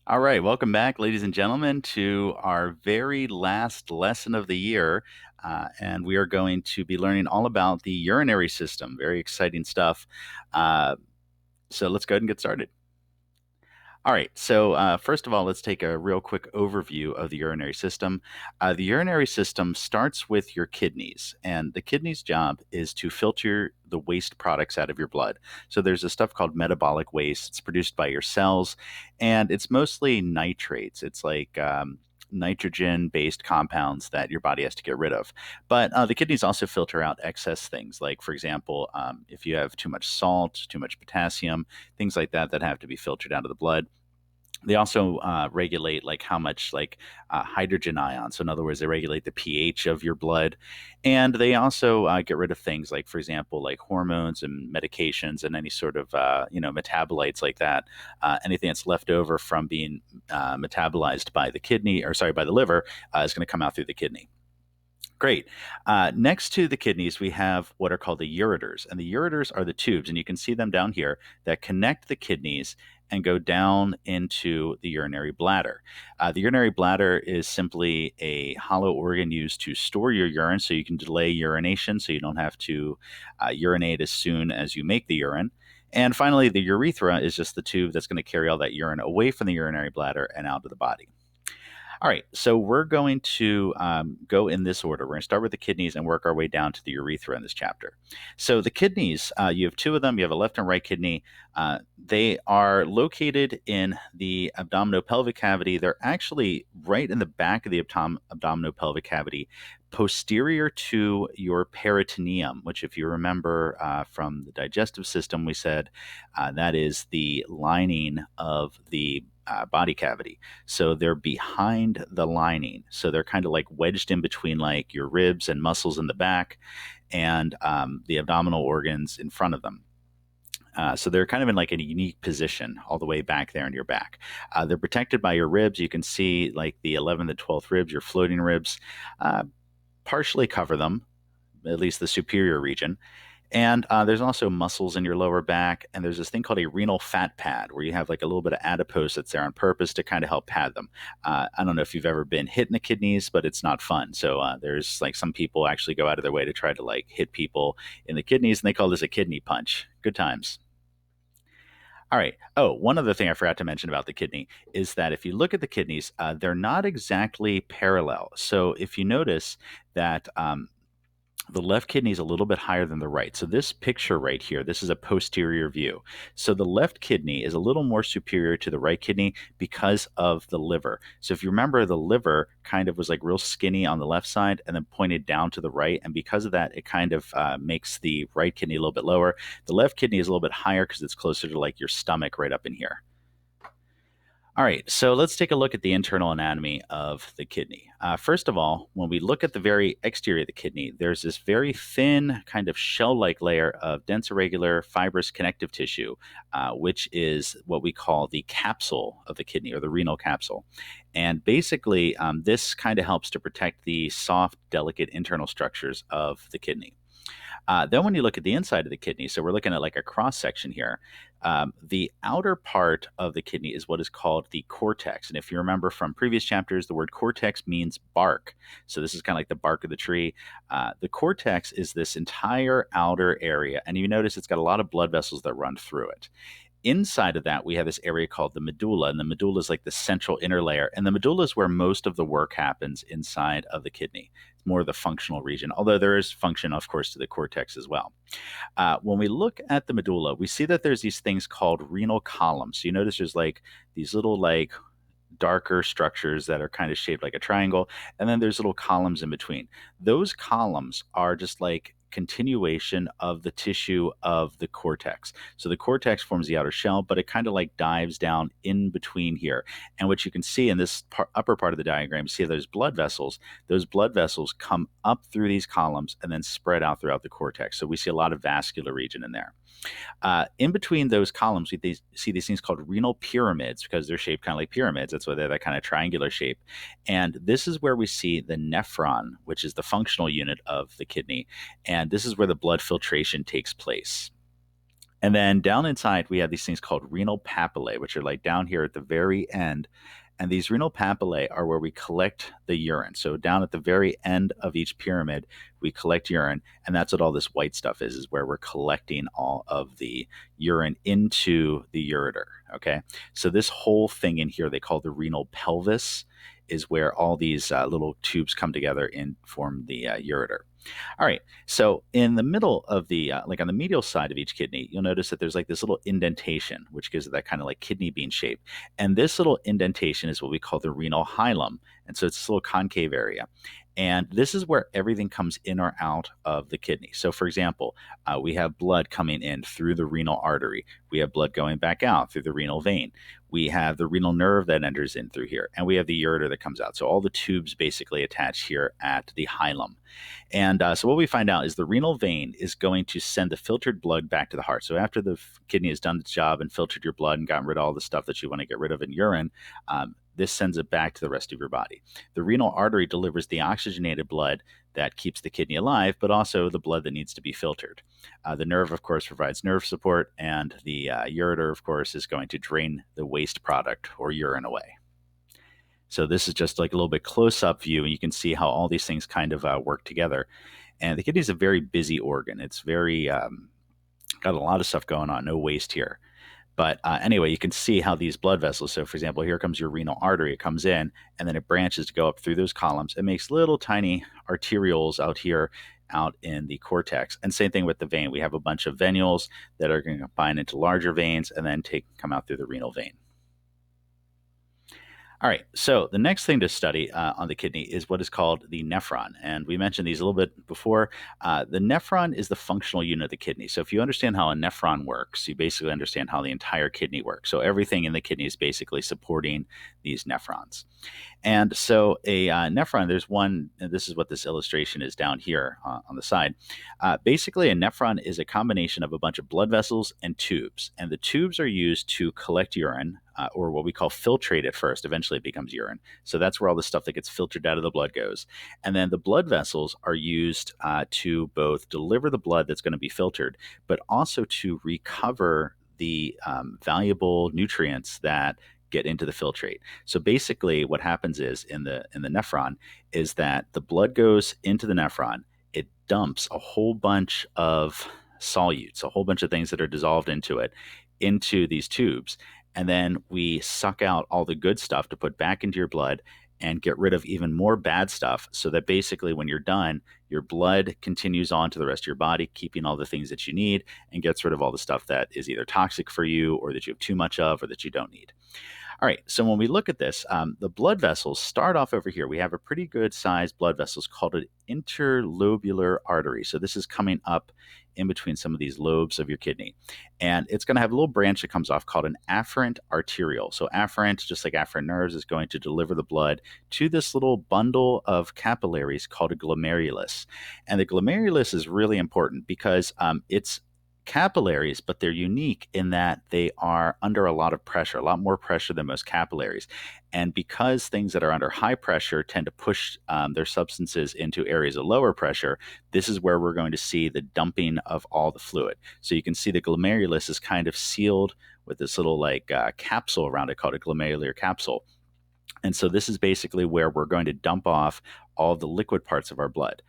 All right, welcome back, ladies and gentlemen, to our very last lesson of the year. And we are going to be learning all about the urinary system. Very exciting stuff. Uh, so let's go ahead and get started. All right. So, first of all, let's take a real quick overview of the urinary system. The urinary system starts with your kidneys, and the kidney's job is to filter the waste products out of your blood. So, there's a stuff called metabolic waste. It's produced by your cells, and it's mostly nitrates. It's like nitrogen based compounds that your body has to get rid of. But the kidneys also filter out excess things, like, for example, if you have too much salt, too much potassium, things like that have to be filtered out of the blood. They also regulate like how much like hydrogen ions. So in other words, they regulate the pH of your blood, and they also get rid of things like, for example, like hormones and medications and any sort of metabolites like that. Anything that's left over from being metabolized by the kidney, or sorry, by the liver, is going to come out through the kidney. Great. Next to the kidneys, we have what are called the ureters. And the ureters are the tubes, and you can see them down here that connect the kidneys and go down into the urinary bladder. The urinary bladder is simply a hollow organ used to store your urine so you can delay urination so you don't have to urinate as soon as you make the urine. And finally, the urethra is just the tube that's going to carry all that urine away from the urinary bladder and out of the body. All right, so we're going to go in this order. We're going to start with the kidneys and work our way down to the urethra in this chapter. So the kidneys, you have two of them. You have a left and right kidney. They are located in the abdominopelvic cavity. They're actually right in the back of the abdominopelvic cavity, posterior to your peritoneum, which, if you remember from the digestive system, we said that is the lining of the body cavity. So they're behind the lining. So they're kind of like wedged in between like your ribs and muscles in the back and the abdominal organs in front of them. So they're kind of in like a unique position all the way back there in your back. They're protected by your ribs. You can see like the 11th and 12th ribs, your floating ribs, partially cover them, at least the superior region. And there's also muscles in your lower back. And there's this thing called a renal fat pad where you have like a little bit of adipose that's there on purpose to kind of help pad them. I don't know if you've ever been hit in the kidneys, but it's not fun. So there's like some people actually go out of their way to try to like hit people in the kidneys, and they call this a kidney punch. Good times. All right. Oh, one other thing I forgot to mention about the kidney is that if you look at the kidneys, they're not exactly parallel. So if you notice that the left kidney is a little bit higher than the right. So this picture right here, this is a posterior view. So the left kidney is a little more superior to the right kidney because of the liver. So if you remember, the liver kind of was like real skinny on the left side and then pointed down to the right. And because of that, it kind of makes the right kidney a little bit lower. The left kidney is a little bit higher because it's closer to like your stomach right up in here. All right, so let's take a look at the internal anatomy of the kidney. First of all, when we look at the very exterior of the kidney, there's this very thin, kind of shell like layer of dense, irregular, fibrous connective tissue, which is what we call the capsule of the kidney, or the renal capsule. And basically, this kind of helps to protect the soft, delicate internal structures of the kidney. Then, when you look at the inside of the kidney, so we're looking at like a cross section here. The outer part of the kidney is what is called the cortex. And if you remember from previous chapters, the word cortex means bark. So this is kind of like the bark of the tree. The cortex is this entire outer area. And you notice it's got a lot of blood vessels that run through it. Inside of that, we have this area called the medulla, and the medulla is like the central inner layer. And the medulla is where most of the work happens inside of the kidney. It's more of the functional region, although there is function, of course, to the cortex as well. When we look at the medulla, we see that there's these things called renal columns. So you notice there's like these little like darker structures that are kind of shaped like a triangle, and then there's little columns in between. Those columns are just like continuation of the tissue of the cortex. So the cortex forms the outer shell, but it kind of like dives down in between here. And what you can see in this upper part of the diagram, you see those blood vessels. Those blood vessels come up through these columns and then spread out throughout the cortex. So we see a lot of vascular region in there. In between those columns, we see these things called renal pyramids because they're shaped kind of like pyramids. That's why they're that kind of triangular shape. And this is where we see the nephron, which is the functional unit of the kidney. And this is where the blood filtration takes place. And then down inside, we have these things called renal papillae, which are like down here at the very end. And these renal papillae are where we collect the urine. So down at the very end of each pyramid, we collect urine, and that's what all this white stuff is where we're collecting all of the urine into the ureter. Okay, so this whole thing in here they call the renal pelvis is where all these little tubes come together and form the ureter. All right. So in the middle of the, like on the medial side of each kidney, you'll notice that there's like this little indentation, which gives it that kind of like kidney bean shape. And this little indentation is what we call the renal hilum. And so it's this little concave area. And this is where everything comes in or out of the kidney. So, for example, we have blood coming in through the renal artery. We have blood going back out through the renal vein. We have the renal nerve that enters in through here. And we have the ureter that comes out. So, all the tubes basically attach here at the hilum. And so what we find out is the renal vein is going to send the filtered blood back to the heart. So after the kidney has done its job and filtered your blood and gotten rid of all the stuff that you want to get rid of in urine, this sends it back to the rest of your body. The renal artery delivers the oxygenated blood that keeps the kidney alive, but also the blood that needs to be filtered. The nerve, of course, provides nerve support, and the ureter, of course, is going to drain the waste product or urine away. So this is just like a little bit close-up view, and you can see how all these things kind of work together. And the kidney is a very busy organ. It's very got a lot of stuff going on, no waste here. But anyway, you can see how these blood vessels, so for example, here comes your renal artery. It comes in, and then it branches to go up through those columns. It makes little tiny arterioles out here out in the cortex. And same thing with the vein. We have a bunch of venules that are going to combine into larger veins and then come out through the renal vein. All right, so the next thing to study on the kidney is what is called the nephron. And we mentioned these a little bit before. The nephron is the functional unit of the kidney. So if you understand how a nephron works, you basically understand how the entire kidney works. So everything in the kidney is basically supporting these nephrons. And so a nephron, there's one, and this is what this illustration is down here on the side. Basically, a nephron is a combination of a bunch of blood vessels and tubes. And the tubes are used to collect urine, or what we call filtrate it first. Eventually, it becomes urine. So that's where all the stuff that gets filtered out of the blood goes. And then the blood vessels are used to both deliver the blood that's going to be filtered, but also to recover the valuable nutrients that get into the filtrate. So basically what happens is in the nephron is that the blood goes into the nephron, it dumps a whole bunch of solutes, a whole bunch of things that are dissolved into it, into these tubes, and then we suck out all the good stuff to put back into your blood and get rid of even more bad stuff, so that basically when you're done, your blood continues on to the rest of your body, keeping all the things that you need and gets rid of all the stuff that is either toxic for you or that you have too much of or that you don't need. All right, so when we look at this, the blood vessels start off over here. We have a pretty good sized blood vessels called an interlobular artery. So this is coming up in between some of these lobes of your kidney. And it's going to have a little branch that comes off called an afferent arteriole. So afferent, just like afferent nerves, is going to deliver the blood to this little bundle of capillaries called a glomerulus. And the glomerulus is really important because it's capillaries, but they're unique in that they are under a lot of pressure, a lot more pressure than most capillaries. And because things that are under high pressure tend to push their substances into areas of lower pressure, this is where we're going to see the dumping of all the fluid. So you can see the glomerulus is kind of sealed with this little like capsule around it called a glomerular capsule. And so this is basically where we're going to dump off all the liquid parts of our blood.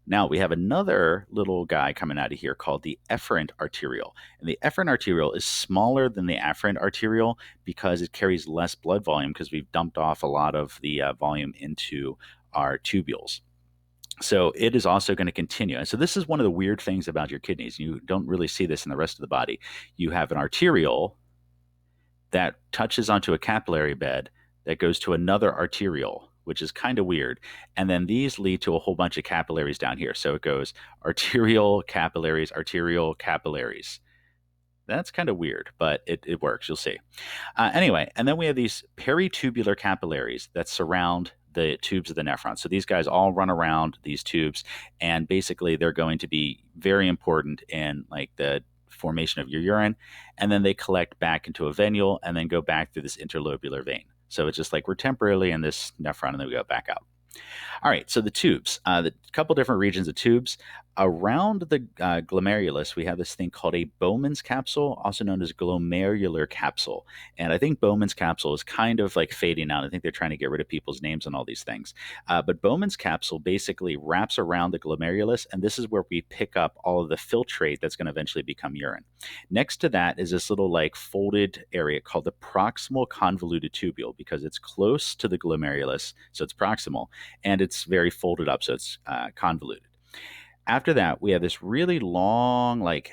Now we have another little guy coming out of here called the efferent arteriole. And the efferent arteriole is smaller than the afferent arteriole because it carries less blood volume because we've dumped off a lot of the volume into our tubules. So it is also going to continue. And so this is one of the weird things about your kidneys. You don't really see this in the rest of the body. You have an arteriole that touches onto a capillary bed that goes to another arteriole, which is kind of weird. And then these lead to a whole bunch of capillaries down here. So it goes arterial capillaries, arterial capillaries. That's kind of weird, but it works. You'll see. Anyway, and then we have these peritubular capillaries that surround the tubes of the nephron. So these guys all run around these tubes, and basically they're going to be very important in like the formation of your urine, and then they collect back into a venule and then go back through this interlobular vein. So it's just like we're temporarily in this nephron and then we go back out. All right, so the tubes, the couple different regions of tubes. Around the glomerulus, we have this thing called a Bowman's capsule, also known as glomerular capsule. And I think Bowman's capsule is kind of like fading out. I think they're trying to get rid of people's names and all these things. But Bowman's capsule basically wraps around the glomerulus, and this is where we pick up all of the filtrate that's going to eventually become urine. Next to that is this little like folded area called the proximal convoluted tubule because it's close to the glomerulus, so it's proximal, and it's very folded up, so it's convoluted. After that, we have this really long, like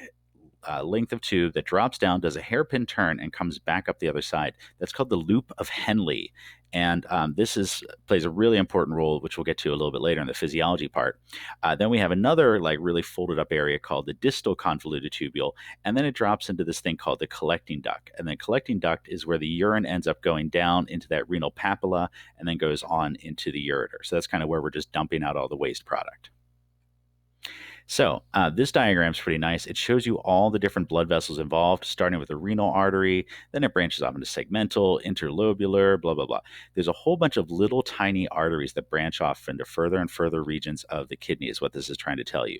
length of tube that drops down, does a hairpin turn, and comes back up the other side. That's called the loop of Henle. And this is plays a really important role, which we'll get to a little bit later in the physiology part. Then we have another like really folded up area called the distal convoluted tubule, and then it drops into this thing called the collecting duct. And the collecting duct is where the urine ends up going down into that renal papilla, and then goes on into the ureter. So that's kind of where we're just dumping out all the waste product. So this diagram is pretty nice. It shows you all the different blood vessels involved, starting with the renal artery, then it branches off into segmental, interlobular, blah, blah, blah. There's a whole bunch of little tiny arteries that branch off into further and further regions of the kidney is what this is trying to tell you.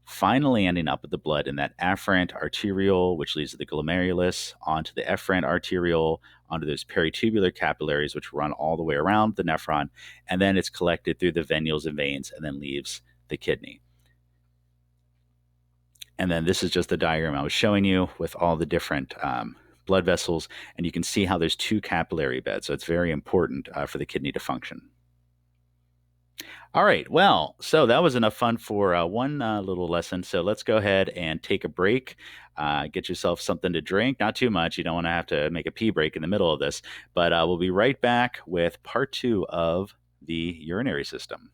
Finally ending up with the blood in that afferent arteriole, which leads to the glomerulus, onto the efferent arteriole, onto those peritubular capillaries, which run all the way around the nephron, and then it's collected through the venules and veins and then leaves the kidney. And then this is just the diagram I was showing you with all the different blood vessels. And you can see how there's two capillary beds. So it's very important for the kidney to function. All right. Well, so that was enough fun for one little lesson. So let's go ahead and take a break. Get yourself something to drink. Not too much. You don't want to have to make a pee break in the middle of this. But we'll be right back with part 2 of the urinary system.